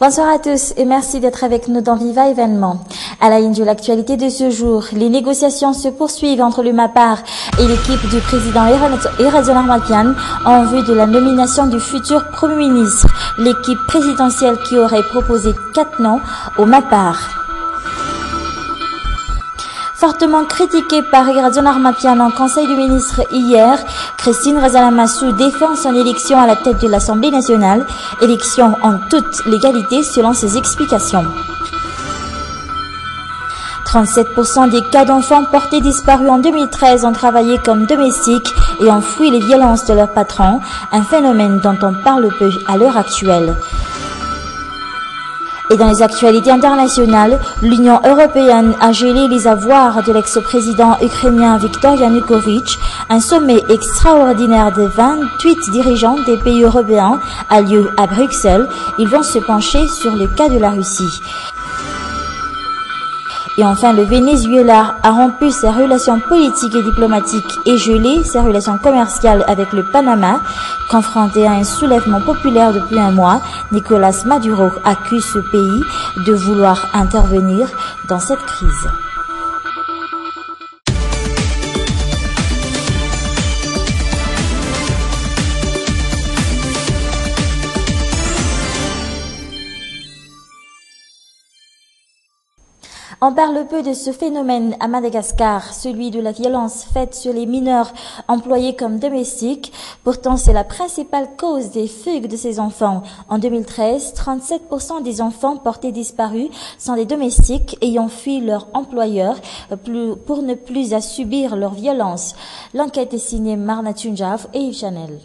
Bonsoir à tous et merci d'être avec nous dans Viva Événement. À la une de l'actualité de ce jour, les négociations se poursuivent entre le MAPAR et l'équipe du président Erazon Armakian en vue de la nomination du futur Premier ministre, l'équipe présidentielle qui aurait proposé 4 noms au MAPAR. Fortement critiquée par Erazon Armakian en Conseil des ministres hier, Christine Razalamassou défend son élection à la tête de l'Assemblée nationale, élection en toute légalité selon ses explications. 37% des cas d'enfants portés disparus en 2013 ont travaillé comme domestiques et ont fui les violences de leurs patrons, un phénomène dont on parle peu à l'heure actuelle. Et dans les actualités internationales, l'Union européenne a gelé les avoirs de l'ex-président ukrainien Viktor Yanukovych. Un sommet extraordinaire de 28 dirigeants des pays européens a lieu à Bruxelles. Ils vont se pencher sur le cas de la Russie. Et enfin, le Venezuela a rompu ses relations politiques et diplomatiques et gelé ses relations commerciales avec le Panama. Confronté à un soulèvement populaire depuis un mois, Nicolás Maduro accuse ce pays de vouloir intervenir dans cette crise. On parle peu de ce phénomène à Madagascar, celui de la violence faite sur les mineurs employés comme domestiques. Pourtant, c'est la principale cause des fugues de ces enfants. En 2013, 37% des enfants portés disparus sont des domestiques ayant fui leur employeur pour ne plus à subir leur violence. L'enquête est signée Marna Tunjaf et Yves Chanel.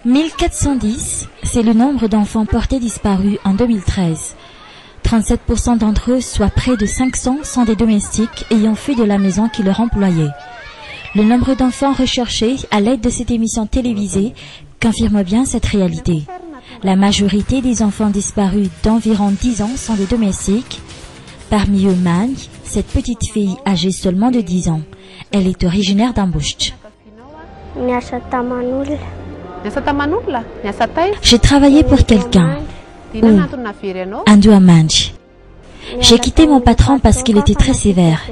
1410, c'est le nombre d'enfants portés disparus en 2013. 37% d'entre eux, soit près de 500, sont des domestiques ayant fui de la maison qui leur employait. Le nombre d'enfants recherchés à l'aide de cette émission télévisée confirme bien cette réalité. La majorité des enfants disparus d'environ 10 ans sont des domestiques. Parmi eux, Magne, cette petite fille âgée seulement de 10 ans. Elle est originaire d'Amboucht. J'ai travaillé pour quelqu'un. Andouamanj. J'ai quitté mon patron parce qu'il était très sévère.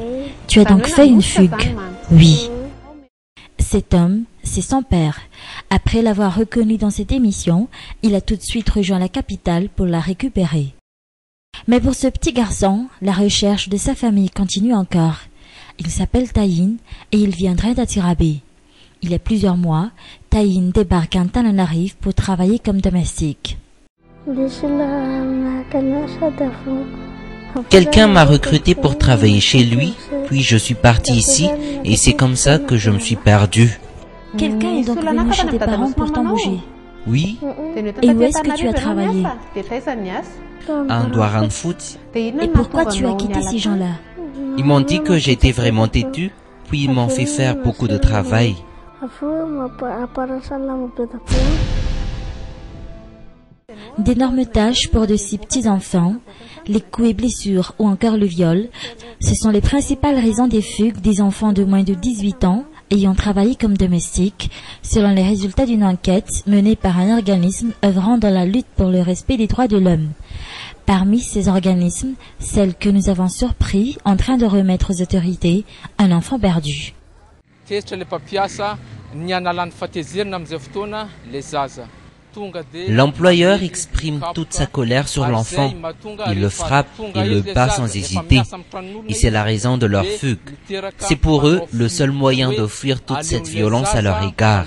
Tu as donc fait une fugue? Oui. Cet homme, c'est son père. Après l'avoir reconnu dans cette émission, il a tout de suite rejoint la capitale pour la récupérer. Mais pour ce petit garçon, la recherche de sa famille continue encore. Il s'appelle Taïn et il viendrait d'Atirabé. Il y a plusieurs mois, Taïn débarque en Tananarive pour travailler comme domestique. Quelqu'un m'a recruté pour travailler chez lui, puis je suis parti ici et c'est comme ça que je me suis perdu. Quelqu'un est donc venu chez tes parents pour t'embaucher? Oui. Et où est-ce que tu as travaillé? À Ndouaranfoot. Et pourquoi tu as quitté ces gens-là? Ils m'ont dit que j'étais vraiment têtu, puis ils m'ont fait faire beaucoup de travail. D'énormes tâches pour de si petits enfants, les coups et blessures ou encore le viol, ce sont les principales raisons des fugues des enfants de moins de 18 ans ayant travaillé comme domestiques, selon les résultats d'une enquête menée par un organisme œuvrant dans la lutte pour le respect des droits de l'homme. Parmi ces organismes, celle que nous avons surpris en train de remettre aux autorités un enfant perdu. L'employeur exprime toute sa colère sur l'enfant. Il le frappe et le bat sans hésiter. Et c'est la raison de leur fugue. C'est pour eux le seul moyen de fuir toute cette violence à leur égard.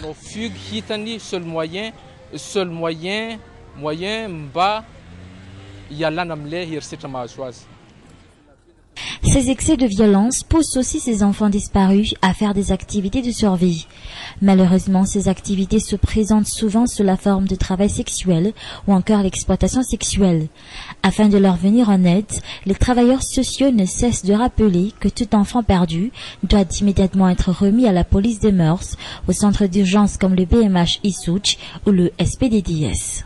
Ces excès de violence poussent aussi ces enfants disparus à faire des activités de survie. Malheureusement, ces activités se présentent souvent sous la forme de travail sexuel ou encore l'exploitation sexuelle. Afin de leur venir en aide, les travailleurs sociaux ne cessent de rappeler que tout enfant perdu doit immédiatement être remis à la police des mœurs, au centre d'urgence comme le BMH Issouch ou le SPDDS.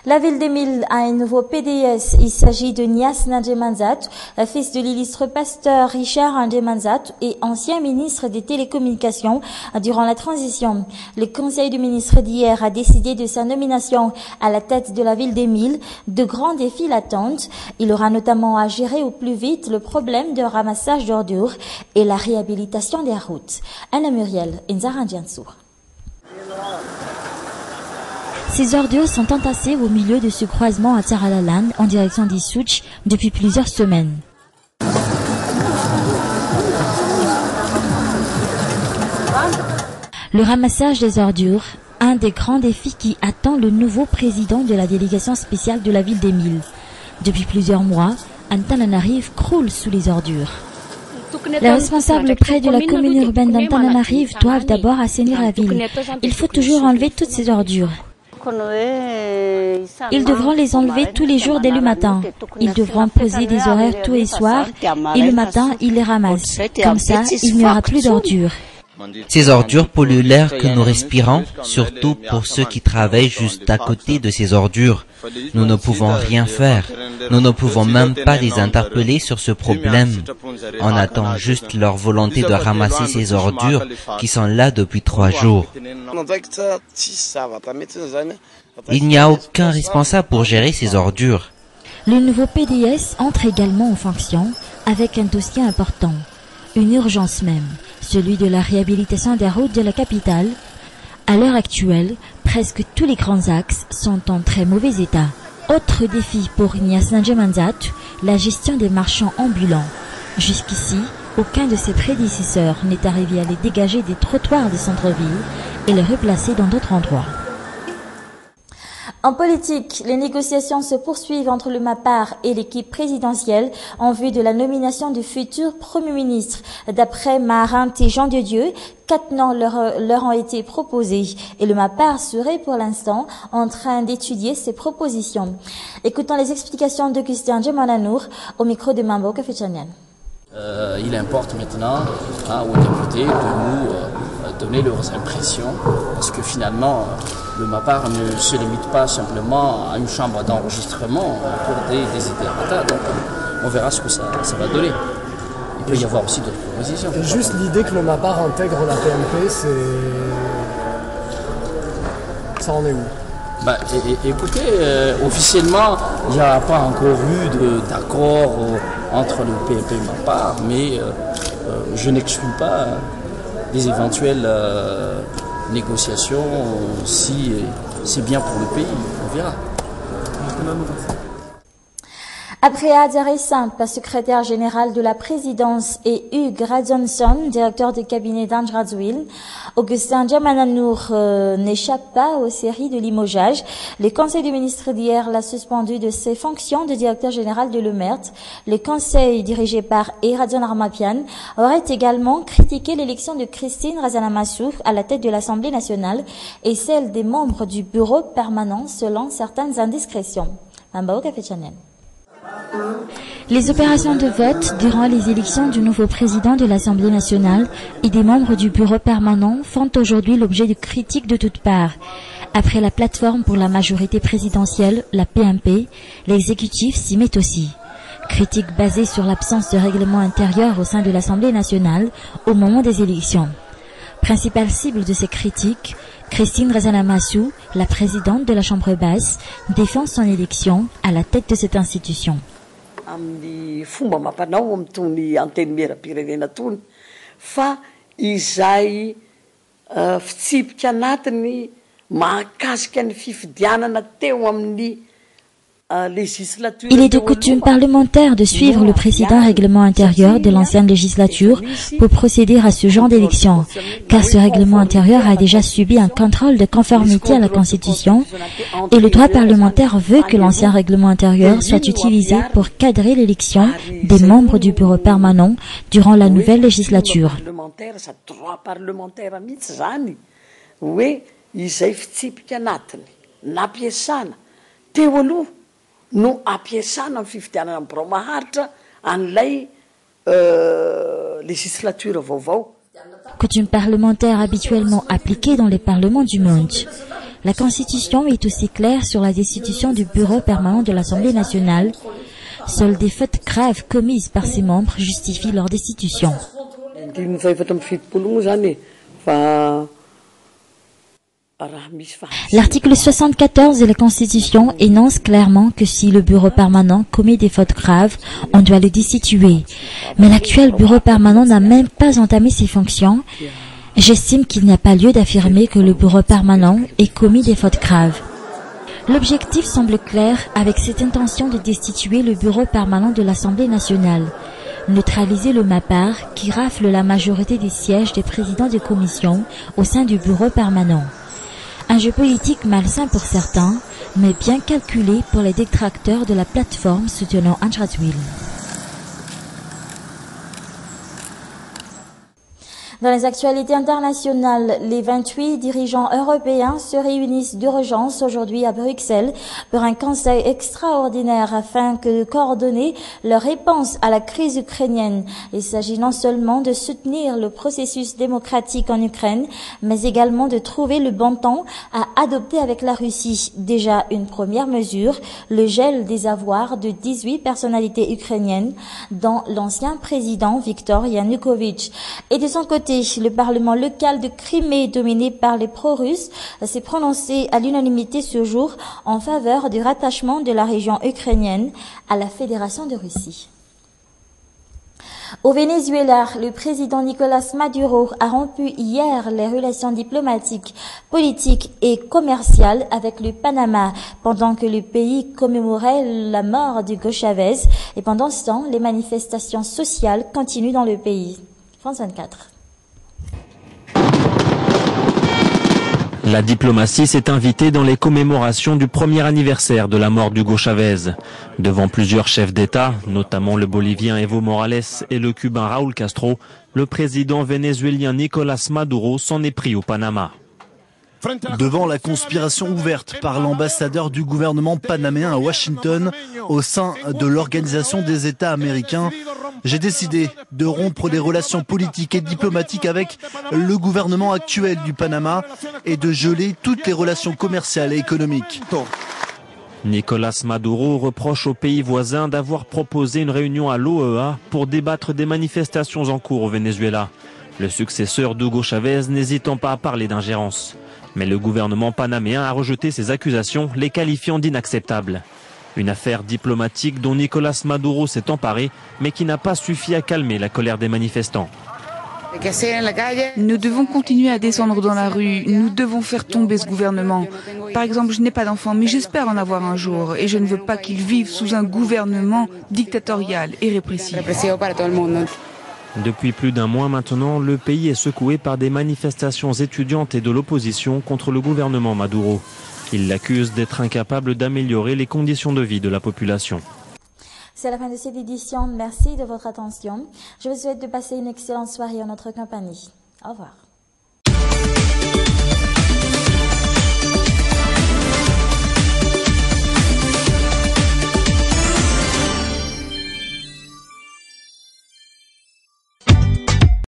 La ville d'Emile a un nouveau PDS. Il s'agit de Nias Ndjemanzat, fils de l'illustre pasteur Richard Ndjemanzat et ancien ministre des Télécommunications durant la transition. Le conseil du ministre d'hier a décidé de sa nomination à la tête de la ville d'Emile. De grands défis l'attendent. Il aura notamment à gérer au plus vite le problème de ramassage d'ordures et la réhabilitation des routes. Anna Muriel, Nzara Ndiansour. Ces ordures sont entassées au milieu de ce croisement à Tsaralalan en direction d'Issouch depuis plusieurs semaines. Le ramassage des ordures, un des grands défis qui attend le nouveau président de la délégation spéciale de la ville d'Emile. Depuis plusieurs mois, Antananarive croule sous les ordures. Les responsables près de la commune urbaine d'Antananarive doivent d'abord assainir la ville. Il faut toujours enlever toutes ces ordures. Ils devront les enlever tous les jours dès le matin. Ils devront poser des horaires tous les soirs et le matin, ils les ramassent. Comme ça, il n'y aura plus d'ordures. Ces ordures polluent l'air que nous respirons, surtout pour ceux qui travaillent juste à côté de ces ordures. Nous ne pouvons rien faire. Nous ne pouvons même pas les interpeller sur ce problème. On attend juste leur volonté de ramasser ces ordures qui sont là depuis 3 jours. Il n'y a aucun responsable pour gérer ces ordures. Le nouveau PDS entre également en fonction avec un dossier important, une urgence même, celui de la réhabilitation des routes de la capitale. À l'heure actuelle, presque tous les grands axes sont en très mauvais état. Autre défi pour Nias Ndjemanzat, la gestion des marchands ambulants. Jusqu'ici, aucun de ses prédécesseurs n'est arrivé à les dégager des trottoirs des centres-villes et les replacer dans d'autres endroits. En politique, les négociations se poursuivent entre le MAPAR et l'équipe présidentielle en vue de la nomination du futur Premier ministre. D'après Maharin et Jean de Dieu, 4 noms leur ont été proposés et le MAPAR serait pour l'instant en train d'étudier ces propositions. Écoutons les explications d'Augustin Djemananour au micro de Mambo Café Channel. Il importe maintenant aux députés de nous donner leurs impressions, parce que finalement, le MAPAR ne se limite pas simplement à une chambre d'enregistrement pour des idées. Donc on verra ce que ça va donner. Il peut y avoir aussi d'autres propositions. Et juste l'idée que le MAPAR intègre la PMP, ça en est où? Écoutez, officiellement, il n'y a pas encore eu d'accord entre le PMP et le MAPAR, mais je n'exclus pas des éventuelles négociations si c'est bien pour le pays, on verra. Après Adjaré Samp, secrétaire général de la présidence, et Hugues Radjonsson, directeur de cabinet d'Andjradjouil, Augustin Djemananour n'échappe pas aux séries de limogeage. Le conseil des ministres d'hier l'a suspendu de ses fonctions de directeur général de l'EMERT. Le conseil dirigé par Eradjon Armapian aurait également critiqué l'élection de Christine Razanamassou à la tête de l'Assemblée nationale et celle des membres du bureau permanent selon certaines indiscrétions. Mambao Café Channel. Les opérations de vote durant les élections du nouveau président de l'Assemblée nationale et des membres du bureau permanent font aujourd'hui l'objet de critiques de toutes parts. Après la plateforme pour la majorité présidentielle, la PMP, l'exécutif s'y met aussi. Critiques basées sur l'absence de règlement intérieur au sein de l'Assemblée nationale au moment des élections. Principale cible de ces critiques, Christine Razanamassou, la présidente de la Chambre basse, défend son élection à la tête de cette institution. Amin'ny fomba mampanao amin'itony anteny mera-pirenena tony fa izay fitsipika anatiny mahakasika ny fifidianana teo amin'ny Il est de coutume parlementaire de suivre le précédent règlement intérieur de l'ancienne législature pour procéder à ce genre d'élection, car ce règlement intérieur a déjà subi un contrôle de conformité à la Constitution et le droit parlementaire veut que l'ancien règlement intérieur soit utilisé pour cadrer l'élection des membres du bureau permanent durant la nouvelle législature. No ampiasana amin'ny fifidianana amin'ny birao maharitra an'ilay législature vaovao. Coutume parlementaire habituellement appliquée dans les parlements du monde. La Constitution est aussi claire sur la destitution du bureau permanent de l'Assemblée nationale. Seules des fautes graves commises par ses membres justifient leur destitution. L'article 74 de la Constitution énonce clairement que si le bureau permanent commet des fautes graves, on doit le destituer. Mais l'actuel bureau permanent n'a même pas entamé ses fonctions. J'estime qu'il n'y a pas lieu d'affirmer que le bureau permanent ait commis des fautes graves. L'objectif semble clair avec cette intention de destituer le bureau permanent de l'Assemblée nationale. Neutraliser le MAPAR qui rafle la majorité des sièges des présidents de commission au sein du bureau permanent. Un jeu politique malsain pour certains, mais bien calculé pour les détracteurs de la plateforme soutenant Antratswil. Dans les actualités internationales, les 28 dirigeants européens se réunissent d'urgence aujourd'hui à Bruxelles pour un conseil extraordinaire afin de coordonner leur réponse à la crise ukrainienne. Il s'agit non seulement de soutenir le processus démocratique en Ukraine, mais également de trouver le bon temps à adopter avec la Russie. Déjà une première mesure, le gel des avoirs de 18 personnalités ukrainiennes, dont l'ancien président Viktor Yanukovych. Et de son côté, le Parlement local de Crimée, dominé par les pro-russes, s'est prononcé à l'unanimité ce jour en faveur du rattachement de la région ukrainienne à la Fédération de Russie. Au Venezuela, le président Nicolás Maduro a rompu hier les relations diplomatiques, politiques et commerciales avec le Panama pendant que le pays commémorait la mort d'Hugo Chavez et pendant ce temps, les manifestations sociales continuent dans le pays. France 24. La diplomatie s'est invitée dans les commémorations du premier anniversaire de la mort d'Hugo Chavez. Devant plusieurs chefs d'État, notamment le Bolivien Evo Morales et le Cubain Raúl Castro, le président vénézuélien Nicolás Maduro s'en est pris au Panama. Devant la conspiration ouverte par l'ambassadeur du gouvernement panaméen à Washington au sein de l'Organisation des États américains, j'ai décidé de rompre les relations politiques et diplomatiques avec le gouvernement actuel du Panama et de geler toutes les relations commerciales et économiques. Nicolás Maduro reproche aux pays voisins d'avoir proposé une réunion à l'OEA pour débattre des manifestations en cours au Venezuela. Le successeur d'Hugo Chavez n'hésitant pas à parler d'ingérence. Mais le gouvernement panaméen a rejeté ces accusations, les qualifiant d'inacceptables. Une affaire diplomatique dont Nicolás Maduro s'est emparé, mais qui n'a pas suffi à calmer la colère des manifestants. Nous devons continuer à descendre dans la rue, nous devons faire tomber ce gouvernement. Par exemple, je n'ai pas d'enfant, mais j'espère en avoir un jour, et je ne veux pas qu'ils vivent sous un gouvernement dictatorial et répressif. Depuis plus d'un mois maintenant, le pays est secoué par des manifestations étudiantes et de l'opposition contre le gouvernement Maduro. Ils l'accusent d'être incapable d'améliorer les conditions de vie de la population. C'est la fin de cette édition. Merci de votre attention. Je vous souhaite de passer une excellente soirée en notre compagnie. Au revoir.